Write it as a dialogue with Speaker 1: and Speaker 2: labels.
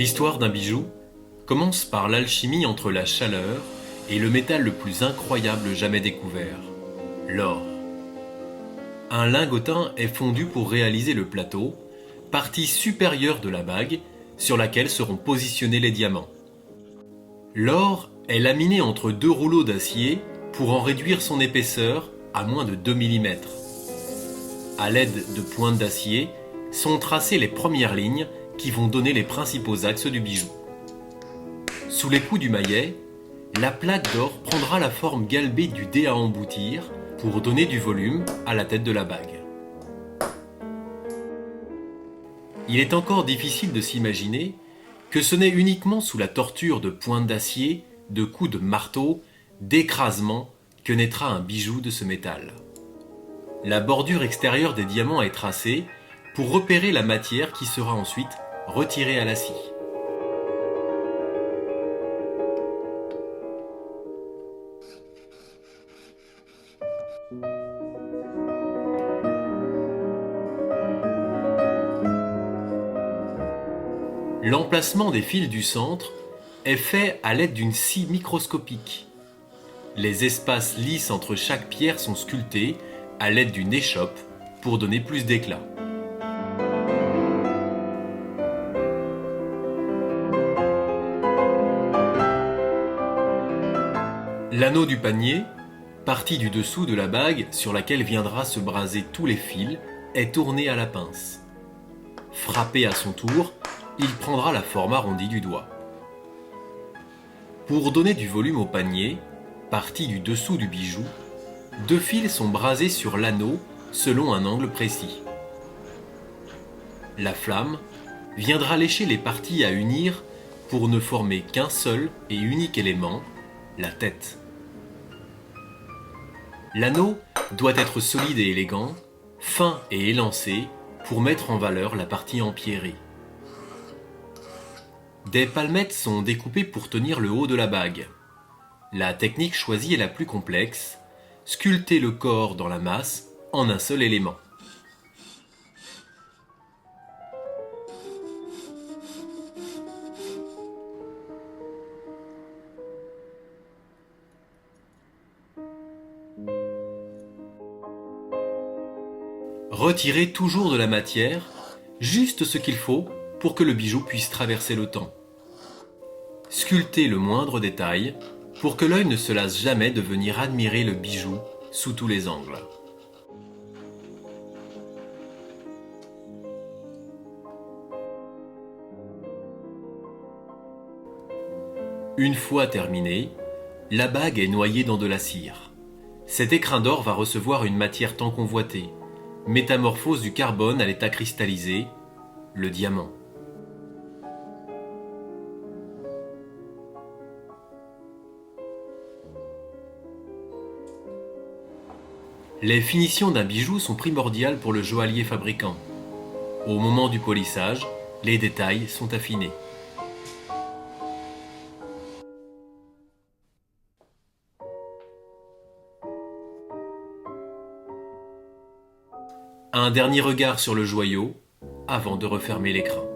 Speaker 1: L'histoire d'un bijou commence par l'alchimie entre la chaleur et le métal le plus incroyable jamais découvert, l'or. Un lingotin est fondu pour réaliser le plateau, partie supérieure de la bague sur laquelle seront positionnés les diamants. L'or est laminé entre deux rouleaux d'acier pour en réduire son épaisseur à moins de 2 mm. À l'aide de pointes d'acier sont tracées les premières lignes qui vont donner les principaux axes du bijou. Sous les coups du maillet, la plaque d'or prendra la forme galbée du dé à emboutir pour donner du volume à la tête de la bague. Il est encore difficile de s'imaginer que ce n'est uniquement sous la torture de pointes d'acier, de coups de marteau, d'écrasement que naîtra un bijou de ce métal. La bordure extérieure des diamants est tracée pour repérer la matière qui sera ensuite retirée à la scie. L'emplacement des fils du centre est fait à l'aide d'une scie microscopique. Les espaces lisses entre chaque pierre sont sculptés à l'aide d'une échoppe pour donner plus d'éclat. L'anneau du panier, partie du dessous de la bague sur laquelle viendra se braser tous les fils, est tourné à la pince. Frappé à son tour, il prendra la forme arrondie du doigt. Pour donner du volume au panier, partie du dessous du bijou, deux fils sont brasés sur l'anneau selon un angle précis. La flamme viendra lécher les parties à unir pour ne former qu'un seul et unique élément, la tête. L'anneau doit être solide et élégant, fin et élancé pour mettre en valeur la partie empierrée. Des palmettes sont découpées pour tenir le haut de la bague. La technique choisie est la plus complexe, sculpter le corps dans la masse en un seul élément. Retirez toujours de la matière, juste ce qu'il faut pour que le bijou puisse traverser le temps. Sculptez le moindre détail pour que l'œil ne se lasse jamais de venir admirer le bijou sous tous les angles. Une fois terminée, la bague est noyée dans de la cire. Cet écrin d'or va recevoir une matière tant convoitée, métamorphose du carbone à l'état cristallisé, le diamant. Les finitions d'un bijou sont primordiales pour le joaillier fabricant. Au moment du polissage, les détails sont affinés. Un dernier regard sur le joyau avant de refermer l'écrin.